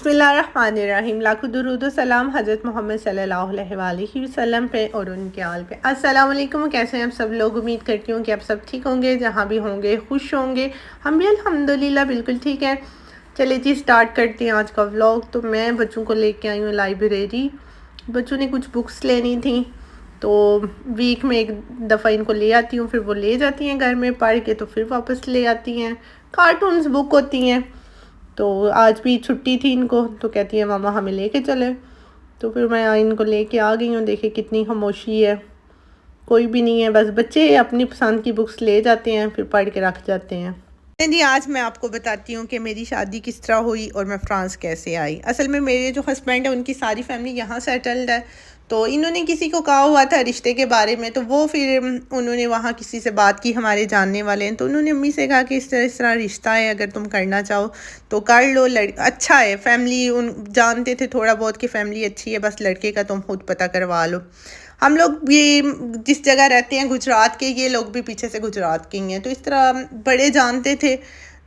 بسم اللہ الرحمن الرحیم، لاکھوں درود و سلام حضرت محمد صلی اللہ علیہ وآلہ وسلم پہ اور ان کے آل پہ۔ السلام علیکم، کیسے ہیں آپ سب لوگ؟ امید کرتی ہوں کہ آپ سب ٹھیک ہوں گے، جہاں بھی ہوں گے خوش ہوں گے۔ ہم بھی الحمدللہ بالکل ٹھیک ہیں۔ چلے جی سٹارٹ کرتے ہیں آج کا ولاگ۔ تو میں بچوں کو لے کے آئی ہوں لائبریری۔ بچوں نے کچھ بکس لینی تھیں تو ویک میں ایک دفعہ ان کو لے آتی ہوں، پھر وہ لے جاتی ہیں گھر میں پڑھ کے، تو پھر واپس لے آتی ہیں۔ کارٹونز بک ہوتی ہیں، تو آج بھی چھٹی تھی ان کو، تو کہتی ہے ماما ہمیں لے کے چلے، تو پھر میں ان کو لے کے آ گئی ہوں۔ دیکھیں کتنی خاموشی ہے، کوئی بھی نہیں ہے، بس بچے اپنی پسند کی بکس لے جاتے ہیں، پھر پڑھ کے رکھ جاتے ہیں۔ جی آج میں آپ کو بتاتی ہوں کہ میری شادی کس طرح ہوئی اور میں فرانس کیسے آئی۔ اصل میں میرے جو ہسبینڈ ہے ان کی ساری فیملی یہاں سیٹلڈ ہے، تو انہوں نے کسی کو کہا ہوا تھا رشتے کے بارے میں، تو وہ پھر انہوں نے وہاں کسی سے بات کی، ہمارے جاننے والے ہیں، تو انہوں نے امی سے کہا کہ اس طرح رشتہ ہے، اگر تم کرنا چاہو تو کر لو، اچھا ہے، فیملی ان جانتے تھے تھوڑا بہت کہ فیملی اچھی ہے، بس لڑکے کا تم خود پتہ کروا لو۔ ہم لوگ بھی جس جگہ رہتے ہیں گجرات کے، یہ لوگ بھی پیچھے سے گجرات کے ہی ہیں، تو اس طرح بڑے جانتے تھے،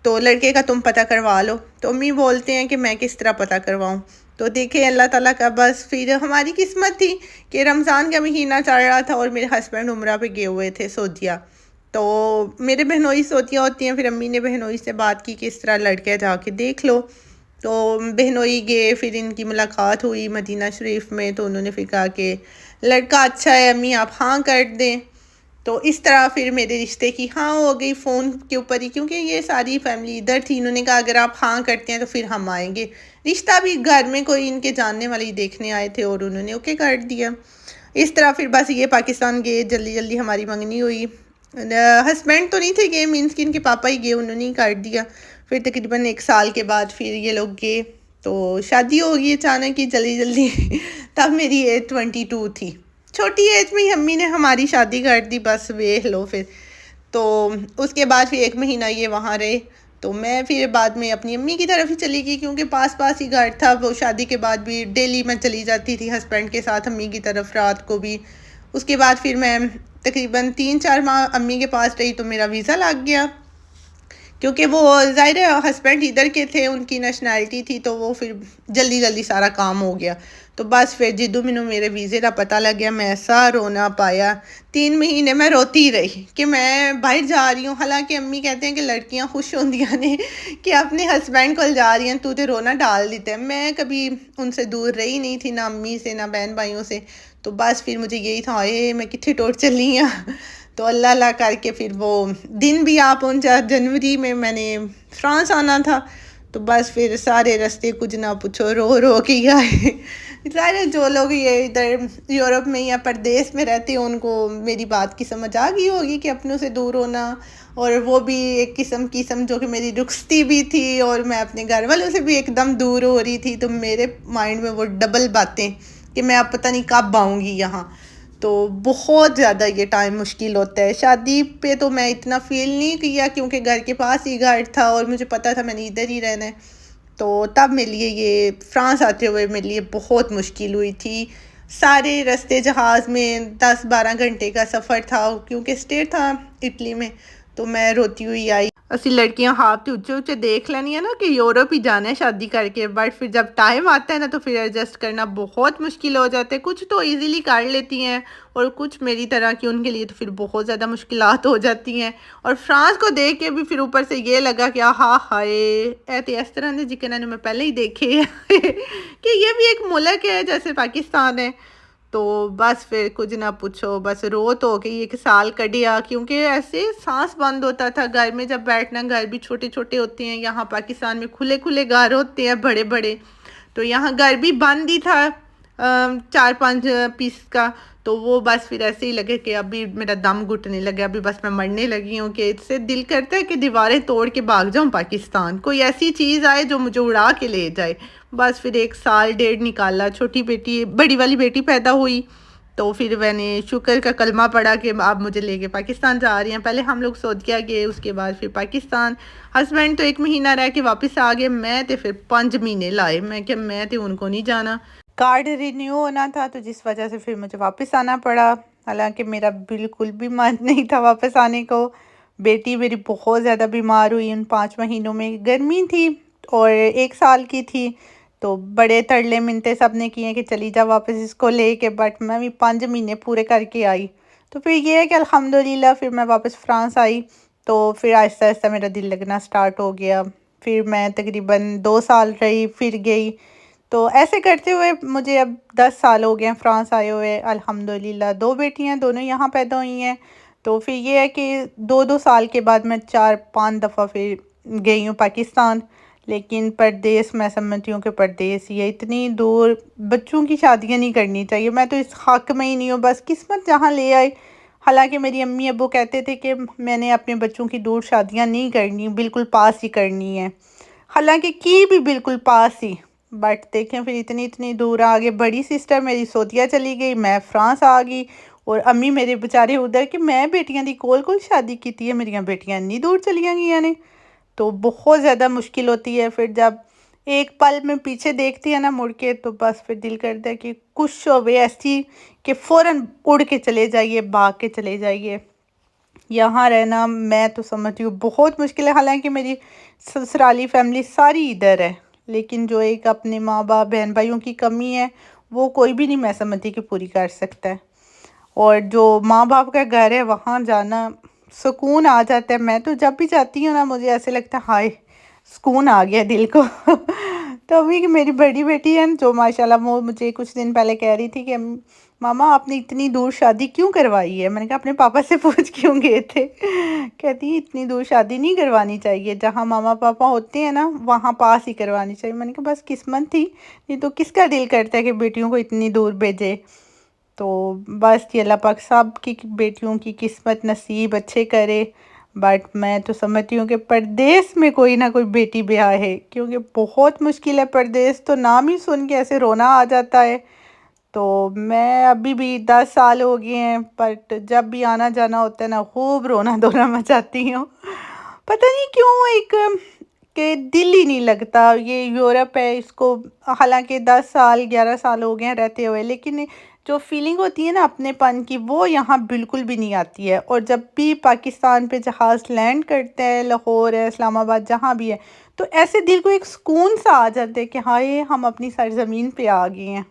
تو لڑکے کا تم پتہ کروا لو۔ تو امی بولتے ہیں کہ میں کس طرح پتہ کرواؤں، تو دیکھیں اللہ تعالیٰ کا بس پھر ہماری قسمت تھی کہ رمضان کا مہینہ چل رہا تھا اور میرے ہسبینڈ عمرہ پہ گئے ہوئے تھے سعودیہ، تو میرے بہنوئی سعودیہ ہوتی ہیں، پھر امی نے بہنوئی سے بات کی کہ اس طرح لڑکے جا کے دیکھ لو، تو بہنوئی گئے، پھر ان کی ملاقات ہوئی مدینہ شریف میں، تو انہوں نے پھر کہا کہ لڑکا اچھا ہے امی آپ ہاں کر دیں، تو اس طرح پھر میرے رشتے کی ہاں ہو گئی فون کے اوپر ہی، کیونکہ یہ ساری فیملی ادھر تھی۔ انہوں نے کہا اگر آپ ہاں کرتے ہیں تو پھر ہم آئیں گے، رشتہ بھی گھر میں کوئی ان کے جاننے والے دیکھنے آئے تھے اور انہوں نے اوکے کر دیا۔ اس طرح پھر بس یہ پاکستان گئے، جلدی جلدی ہماری منگنی ہوئی۔ ہسبینڈ تو نہیں تھے گئے، مینس کہ ان کے پاپا ہی گئے، انہوں نے ہی کر دیا۔ پھر تقریباً 1 سال کے بعد پھر یہ لوگ گئے، تو شادی ہوگی اچانک ہی جلدی جلدی تب میری ایج 22 تھی، چھوٹی ایج میں ہی امی نے ہماری شادی کر دی، بس ویکھ لو پھر۔ تو اس کے بعد پھر 1 مہینہ یہ وہاں رہے، تو میں پھر بعد میں اپنی امی کی طرف ہی چلی گئی، کیونکہ پاس پاس ہی گھر تھا، وہ شادی کے بعد بھی ڈیلی میں چلی جاتی تھی ہسبینڈ کے ساتھ امی کی طرف رات کو بھی۔ اس کے بعد پھر میں تقریباً 3-4 ماہ امی کے پاس رہی، تو میرا ویزا لگ گیا، کیونکہ وہ ظاہر ہے ہسبینڈ ادھر کے تھے، ان کی نیشنلٹی تھی، تو وہ پھر جلدی جلدی سارا کام ہو گیا، تو بس پھر جدوں مینوں میرے ویزے کا پتہ لگ گیا، میں ایسا رونا پایا، 3 مہینے میں روتی رہی کہ میں باہر جا رہی ہوں۔ حالانکہ امی کہتے ہیں کہ لڑکیاں خوش ہوندیاں نے کہ اپنے ہسبینڈ کو جا رہی ہیں، تو تے رونا ڈال دیتے ہیں۔ میں کبھی ان سے دور رہی نہیں تھی، نہ امی سے نہ بہن بھائیوں سے، تو بس پھر مجھے یہی تھا اے میں کتنے ٹوٹ چلی ہوں تو اللہ اللہ کر کے پھر وہ دن بھی آ پہنچا، جنوری میں نے فرانس آنا تھا، تو بس پھر سارے رستے کچھ نہ پوچھو رو رو کے ہی آئے۔ ظاہر جو لوگ یہ ادھر یورپ میں یا پردیس میں رہتے ہیں ان کو میری بات کی سمجھ آ گئی ہوگی کہ اپنوں سے دور ہونا، اور وہ بھی ایک قسم کی سمجھو کہ میری رخصتی بھی تھی، اور میں اپنے گھر والوں سے بھی ایک دم دور ہو رہی تھی، تو میرے مائنڈ میں وہ ڈبل باتیں کہ میں اب پتہ نہیں کب آؤں گی یہاں، تو بہت زیادہ یہ ٹائم مشکل ہوتا ہے۔ شادی پہ تو میں اتنا فیل نہیں کیا، کیونکہ گھر کے پاس ہی گھر تھا اور مجھے پتہ تھا میں نے ادھر ہی رہنا ہے، تو تب میرے لیے یہ فرانس آتے ہوئے میرے لیے بہت مشکل ہوئی تھی۔ سارے رستے جہاز میں 10-12 گھنٹے کا سفر تھا، کیونکہ اسٹے تھا اٹلی میں، تو میں روتی ہوئی آئی۔ اسی لڑکیاں ہاتھ تے اونچے اونچے دیکھ لینی ہے نا کہ یورپ ہی جانا ہے شادی کر کے، بٹ پھر جب ٹائم آتا ہے نا تو پھر ایڈجسٹ کرنا بہت مشکل ہو جاتا ہے۔ کچھ تو ایزیلی کر لیتی ہیں اور کچھ میری طرح کی ان کے لیے تو پھر بہت زیادہ مشکلات ہو جاتی ہیں۔ اور فرانس کو دیکھ کے بھی پھر اوپر سے یہ لگا کہ ہاں ہائے ایتے اس طرح نے جکنا میں پہلے ہی دیکھے کہ یہ بھی ایک ملک ہے جیسے پاکستان ہے، تو بس پھر کچھ نہ پوچھو، بس رو تو ہو گئی 1 سال کٹیا، کیونکہ ایسے سانس بند ہوتا تھا گھر میں جب بیٹھنا، گھر بھی چھوٹے چھوٹے ہوتے ہیں، یہاں پاکستان میں کھلے کھلے گھر ہوتے ہیں بڑے بڑے، تو یہاں گھر بھی بند ہی تھا 4-5 پیس کا، تو وہ بس پھر ایسے ہی لگے کہ ابھی میرا دم گھٹنے لگا، ابھی بس میں مرنے لگی ہوں، کہ اس سے دل کرتا ہے کہ دیواریں توڑ کے بھاگ جاؤں پاکستان، کوئی ایسی چیز آئے جو مجھے اڑا کے لے جائے۔ بس پھر 1 سال 1.5 نکالا، چھوٹی بیٹی بڑی والی بیٹی پیدا ہوئی، تو پھر میں نے شکر کا کلمہ پڑھا کہ آپ مجھے لے کے پاکستان جا رہی ہیں۔ پہلے ہم لوگ سعودیہ گئے، اس کے بعد پھر پاکستان، ہسبینڈ تو 1 مہینہ رہ کے واپس آ گئے، میں تے پھر 5 مہینے لائے، میں کہ میں تے ان کو نہیں جانا، کارڈ رینیو ہونا تھا، تو جس وجہ سے پھر مجھے واپس آنا پڑا، حالانکہ میرا بالکل بھی من نہیں تھا واپس آنے کو۔ بیٹی میری بہت زیادہ بیمار ہوئی ان 5 مہینوں میں، گرمی تھی اور 1 سال کی تھی، تو بڑے ترلے منتے سب نے کیے کہ چلی جا واپس اس کو لے کے، بٹ میں بھی 5 مہینے پورے کر کے آئی۔ تو پھر یہ ہے کہ الحمدللہ پھر میں واپس فرانس آئی، تو پھر آہستہ آہستہ میرا دل لگنا سٹارٹ ہو گیا۔ پھر میں تقریباً 2 سال رہی، پھر گئی، تو ایسے کرتے ہوئے مجھے اب 10 سال ہو گئے ہیں فرانس آئے ہوئے الحمدللہ۔ 2 بیٹیاں دونوں یہاں پیدا ہوئی ہیں۔ تو پھر یہ ہے کہ 2 سال کے بعد میں 4 5 دفعہ پھر گئی ہوں پاکستان، لیکن پردیس میں سمجھتی ہوں کہ پردیس یہ اتنی دور بچوں کی شادیاں نہیں کرنی چاہیے، میں تو اس حق میں ہی نہیں ہوں، بس قسمت جہاں لے آئے۔ حالانکہ میری امی ابو کہتے تھے کہ میں نے اپنے بچوں کی دور شادیاں نہیں کرنی، بالکل پاس ہی کرنی ہے، حالانکہ کی بھی بالکل پاس ہی، بٹ دیکھیں پھر اتنی دور آگے بڑی سسٹر میری سعودیہ چلی گئی، میں فرانس آ گئی، اور امی میرے بچارے ادھر کہ میں بیٹیاں دی کول کول شادی کی ہے، میری بیٹیاں اتنی دور چلیاں گئی نے، تو بہت زیادہ مشکل ہوتی ہے۔ پھر جب ایک پل میں پیچھے دیکھتی ہے نا مڑ کے، تو بس پھر دل کرتا ہے کہ کچھ شعبے ایسی کہ فوراً اڑ کے چلے جائیے، بھاگ کے چلے جائیے۔ یہاں رہنا میں تو سمجھتی ہوں بہت مشکل ہے، حالانکہ میری سسرالی فیملی ساری ادھر ہے، لیکن جو ایک اپنے ماں باپ بہن بھائیوں کی کمی ہے وہ کوئی بھی نہیں میں سمجھتی کہ پوری کر سکتا ہے۔ اور جو ماں باپ کا گھر ہے وہاں جانا سکون آ جاتا ہے، میں تو جب بھی جاتی ہوں نا مجھے ایسے لگتا ہے ہائے سکون آ گیا دل کو۔ تو ابھی میری بڑی بیٹی ہے جو ماشاءاللہ وہ مجھے کچھ دن پہلے کہہ رہی تھی کہ ماما آپ نے اتنی دور شادی کیوں کروائی ہے؟ میں نے کہا اپنے پاپا سے پوچھ کیوں گئے تھے؟ کہتی اتنی دور شادی نہیں کروانی چاہیے، جہاں ماما پاپا ہوتے ہیں نا وہاں پاس ہی کروانی چاہیے۔ میں نے کہا بس قسمت تھی، نہیں تو کس کا دل کرتا ہے کہ بیٹیوں کو اتنی دور بھیجے؟ تو بس یہ اللہ پاک سب کی بیٹیوں کی قسمت نصیب اچھے کرے، بٹ میں تو سمجھتی ہوں کہ پردیس میں کوئی نہ کوئی بیٹی بیاہ ہے، کیونکہ بہت مشکل ہے پردیس، تو نام ہی سن کے ایسے رونا آ جاتا ہے۔ تو میں ابھی بھی 10 سال ہو گئے ہیں، بٹ جب بھی آنا جانا ہوتا ہے نا خوب رونا دھونا مچاتی ہوں، پتہ نہیں کیوں ایک کہ دل ہی نہیں لگتا۔ یہ یورپ ہے، اس کو حالانکہ 10 سال 11 سال ہو گئے ہیں رہتے ہوئے، لیکن جو فیلنگ ہوتی ہے نا اپنے پن کی وہ یہاں بالکل بھی نہیں آتی ہے۔ اور جب بھی پاکستان پہ جہاز لینڈ کرتے ہیں، لاہور ہے، اسلام آباد جہاں بھی ہے، تو ایسے دل کو ایک سکون سا آ جاتا ہے کہ ہائے ہم اپنی سرزمین پہ آ گئے ہیں۔